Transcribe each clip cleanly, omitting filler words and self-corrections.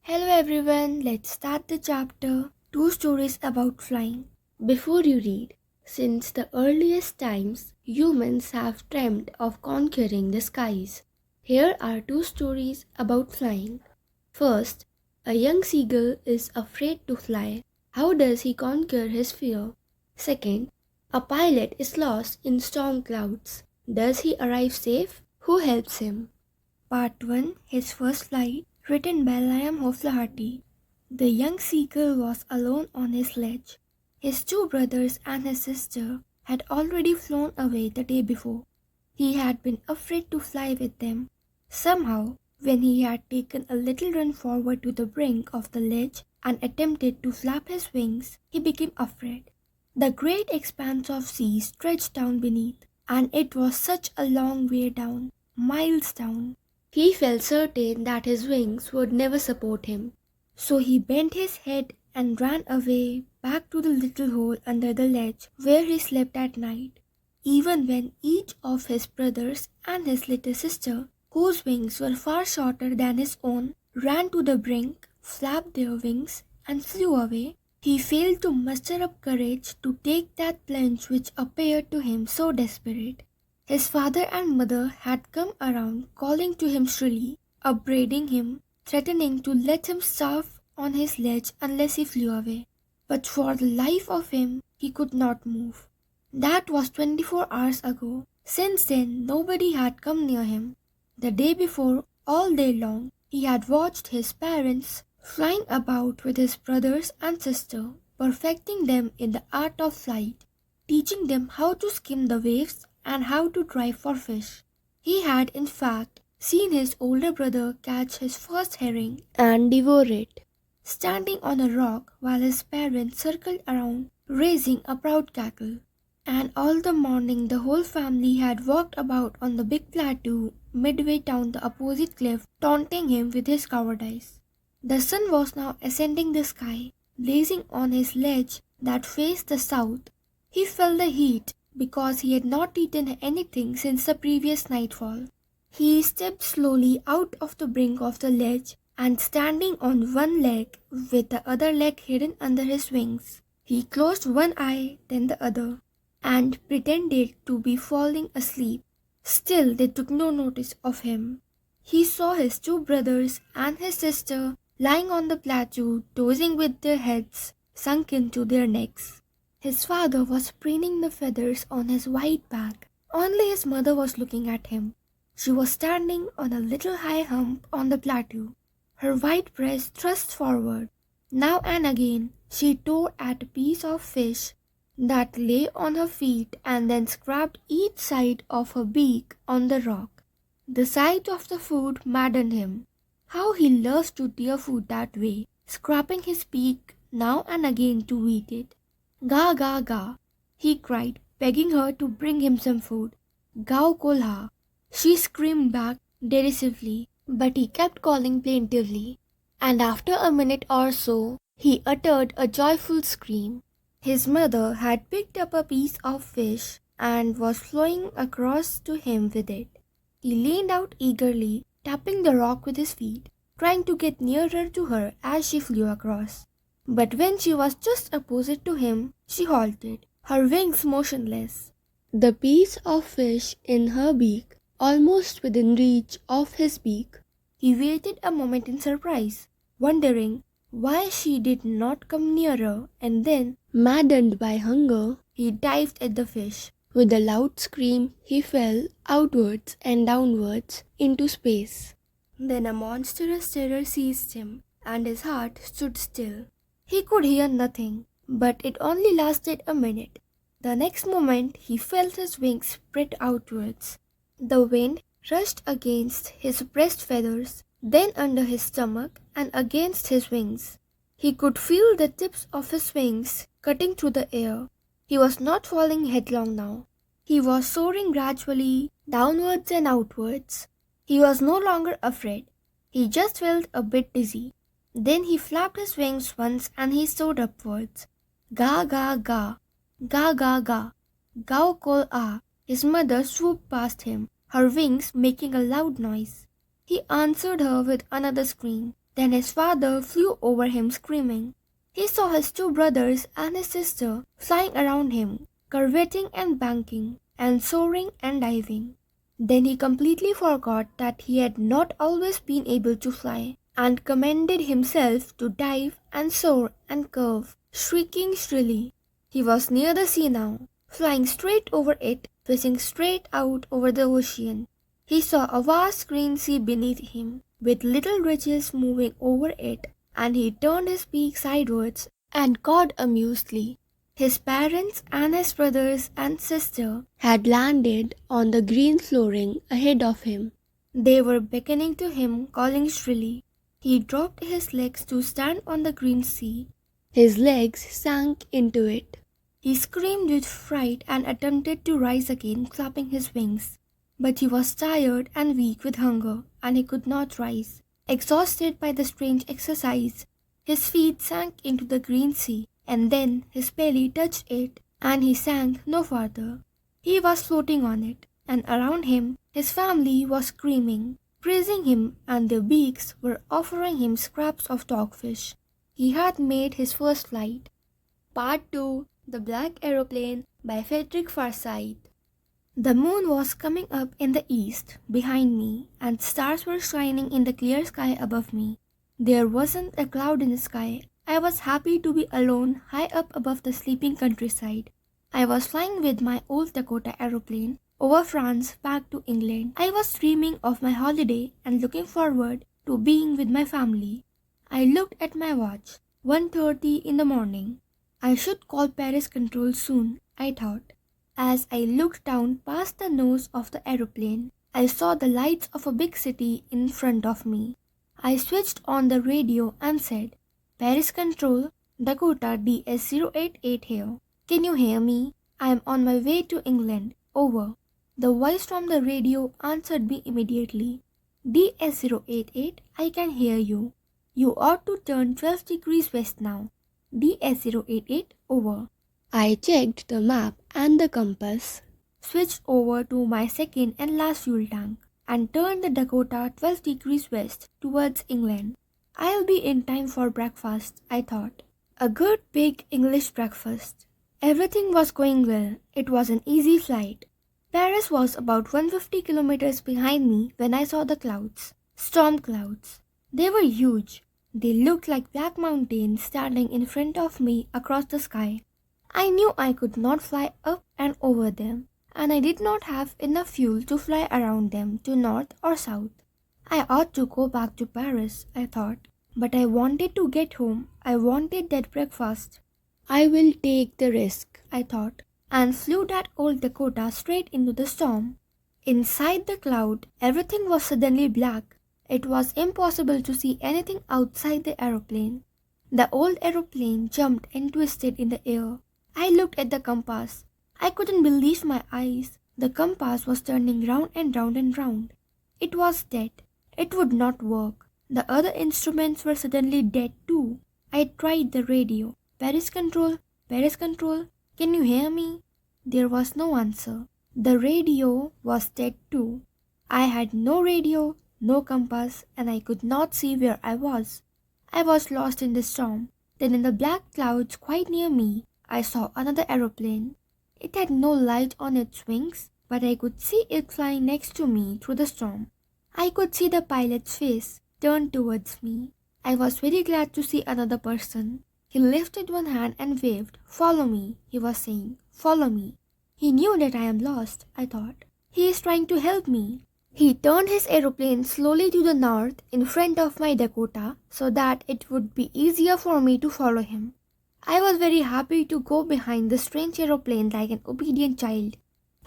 Hello everyone, let's start the chapter. Two stories about flying. Before you read, since the earliest times, humans have dreamed of conquering the skies. Here are two stories about flying. First, a young seagull is afraid to fly. How does he conquer his fear? Second, a pilot is lost in storm clouds. Does he arrive safe? Who helps him? Part 1, His First Flight, written by Liam O'Flaherty. The young seagull was alone on his ledge. His two brothers and his sister had already flown away the day before. He had been afraid to fly with them. Somehow, when he had taken a little run forward to the brink of the ledge and attempted to flap his wings, he became afraid. The great expanse of sea stretched down beneath, and it was such a long way down, miles down. He felt certain that his wings would never support him. So he bent his head and ran away back to the little hole under the ledge where he slept at night. Even when each of his brothers and his little sister, whose wings were far shorter than his own, ran to the brink, flapped their wings, and flew away, he failed to muster up courage to take that plunge which appeared to him so desperate. His father and mother had come around, calling to him shrilly, upbraiding him, threatening to let him starve on his ledge unless he flew away. But for the life of him, he could not move. That was 24 hours ago. Since then, nobody had come near him. The day before, all day long, he had watched his parents flying about with his brothers and sister, perfecting them in the art of flight, teaching them how to skim the waves and how to dive for fish. He had, in fact, seen his older brother catch his first herring and devour it, standing on a rock while his parents circled around, raising a proud cackle. And all the morning the whole family had walked about on the big plateau midway down the opposite cliff, taunting him with his cowardice. The sun was now ascending the sky, blazing on his ledge that faced the south. He felt the heat because he had not eaten anything since the previous nightfall. He stepped slowly out of the brink of the ledge and standing on one leg with the other leg hidden under his wings, he closed one eye then the other and pretended to be falling asleep. Still they took no notice of him. He saw his two brothers and his sister lying on the plateau dozing with their heads sunk into their necks. His father was preening the feathers on his white back. Only his mother was looking at him. She was standing on a little high hump on the plateau, her white breast thrust forward. Now and again she tore at a piece of fish that lay on her feet and then scraped each side of her beak on the rock. The sight of the food maddened him. How he loved to tear food that way, scraping his beak now and again to eat it. "Ga, ga, ga," he cried, begging her to bring him some food. "Gao kolha," she screamed back derisively, but he kept calling plaintively, and after a minute or so, he uttered a joyful scream. His mother had picked up a piece of fish and was flowing across to him with it. He leaned out eagerly, tapping the rock with his feet, trying to get nearer to her as she flew across. But when she was just opposite to him, she halted, her wings motionless, the piece of fish in her beak almost within reach of his beak. He waited a moment in surprise, wondering why she did not come nearer, and then, maddened by hunger, he dived at the fish. With a loud scream, he fell outwards and downwards into space. Then a monstrous terror seized him, and his heart stood still. He could hear nothing, but it only lasted a minute. The next moment he felt his wings spread outwards. The wind rushed against his breast feathers, then under his stomach and against his wings. He could feel the tips of his wings cutting through the air. He was not falling headlong now. He was soaring gradually downwards and outwards. He was no longer afraid. He just felt a bit dizzy. Then he flapped his wings once and he soared upwards. "Ga, ga, ga, ga, ga, ga, gao kol ah." His mother swooped past him, her wings making a loud noise. He answered her with another scream. Then his father flew over him screaming. He saw his two brothers and his sister flying around him, curveting and banking, and soaring and diving. Then he completely forgot that he had not always been able to fly, and commended himself to dive and soar and curve, shrieking shrilly. He was near the sea now, flying straight over it, facing straight out over the ocean. He saw a vast green sea beneath him, with little ridges moving over it, and he turned his beak sidewards and cawed amusedly. His parents and his brothers and sister had landed on the green flooring ahead of him. They were beckoning to him, calling shrilly. He dropped his legs to stand on the green sea. His legs sank into it. He screamed with fright and attempted to rise again, clapping his wings. But he was tired and weak with hunger, and he could not rise. Exhausted by the strange exercise, his feet sank into the green sea, and then his belly touched it, and he sank no farther. He was floating on it, and around him his family was screaming, praising him, and their beaks were offering him scraps of dogfish. He had made his first flight. Part 2: The Black Aeroplane by Frederick Forsyth. The moon was coming up in the east behind me, and stars were shining in the clear sky above me. There wasn't a cloud in the sky. I was happy to be alone high up above the sleeping countryside. I was flying with my old Dakota aeroplane over France back to England. I was dreaming of my holiday and looking forward to being with my family. I looked at my watch. 1:30 in the morning. I should call Paris control soon, I thought. As I looked down past the nose of the aeroplane, I saw the lights of a big city in front of me. I switched on the radio and said, "Paris Control, Dakota DS-088 here. Can you hear me? I am on my way to England. Over." The voice from the radio answered me immediately. "DS-088, I can hear you. You ought to turn 12 degrees west now. DS-088, over." I checked the map and the compass, switched over to my second and last fuel tank, and turned the Dakota 12 degrees west towards England. I'll be in time for breakfast, I thought. A good big English breakfast. Everything was going well. It was an easy flight. Paris was about 150 kilometers behind me when I saw the clouds. Storm clouds. They were huge. They looked like black mountains standing in front of me across the sky. I knew I could not fly up and over them, and I did not have enough fuel to fly around them to north or south. I ought to go back to Paris, I thought, but I wanted to get home. I wanted that breakfast. I will take the risk, I thought, and flew that old Dakota straight into the storm. Inside the cloud, everything was suddenly black. It was impossible to see anything outside the aeroplane. The old aeroplane jumped and twisted in the air. I looked at the compass. I couldn't believe my eyes. The compass was turning round and round and round. It was dead. It would not work. The other instruments were suddenly dead too. I tried the radio. Paris Control, can you hear me?" There was no answer. The radio was dead too. I had no radio, no compass, and I could not see where I was. I was lost in the storm. Then in the black clouds quite near me, I saw another aeroplane. It had no light on its wings, but I could see it flying next to me through the storm. I could see the pilot's face turned towards me. I was very glad to see another person. He lifted one hand and waved. "Follow me," he was saying. "Follow me." He knew that I am lost, I thought. He is trying to help me. He turned his aeroplane slowly to the north in front of my Dakota so that it would be easier for me to follow him. I was very happy to go behind the strange aeroplane like an obedient child.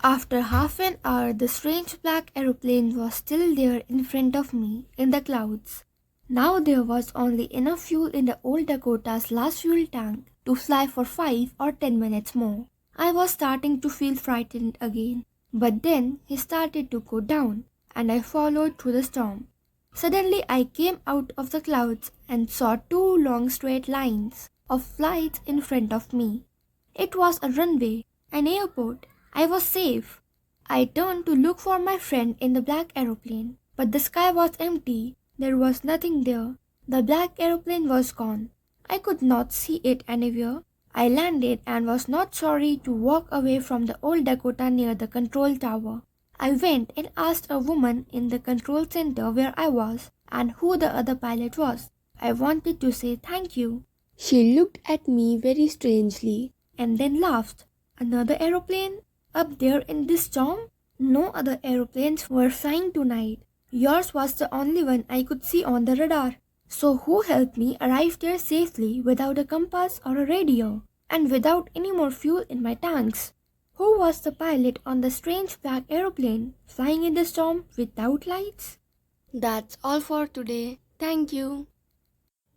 After half an hour, the strange black aeroplane was still there in front of me in the clouds. Now there was only enough fuel in the old Dakota's last fuel tank to fly for 5 or 10 minutes more. I was starting to feel frightened again, but then he started to go down, and I followed through the storm. Suddenly I came out of the clouds and saw 2 long straight lines of lights in front of me. It was a runway, an airport. I was safe. I turned to look for my friend in the black aeroplane, but the sky was empty. There was nothing there. The black aeroplane was gone. I could not see it anywhere. I landed and was not sorry to walk away from the old Dakota near the control tower. I went and asked a woman in the control center where I was and who the other pilot was. I wanted to say thank you. She looked at me very strangely and then laughed. Another aeroplane? Up there in this storm? No other aeroplanes were flying tonight. Yours was the only one I could see on the radar. So who helped me arrive there safely without a compass or a radio and without any more fuel in my tanks? Who was the pilot on the strange black aeroplane flying in the storm without lights? That's all for today. Thank you.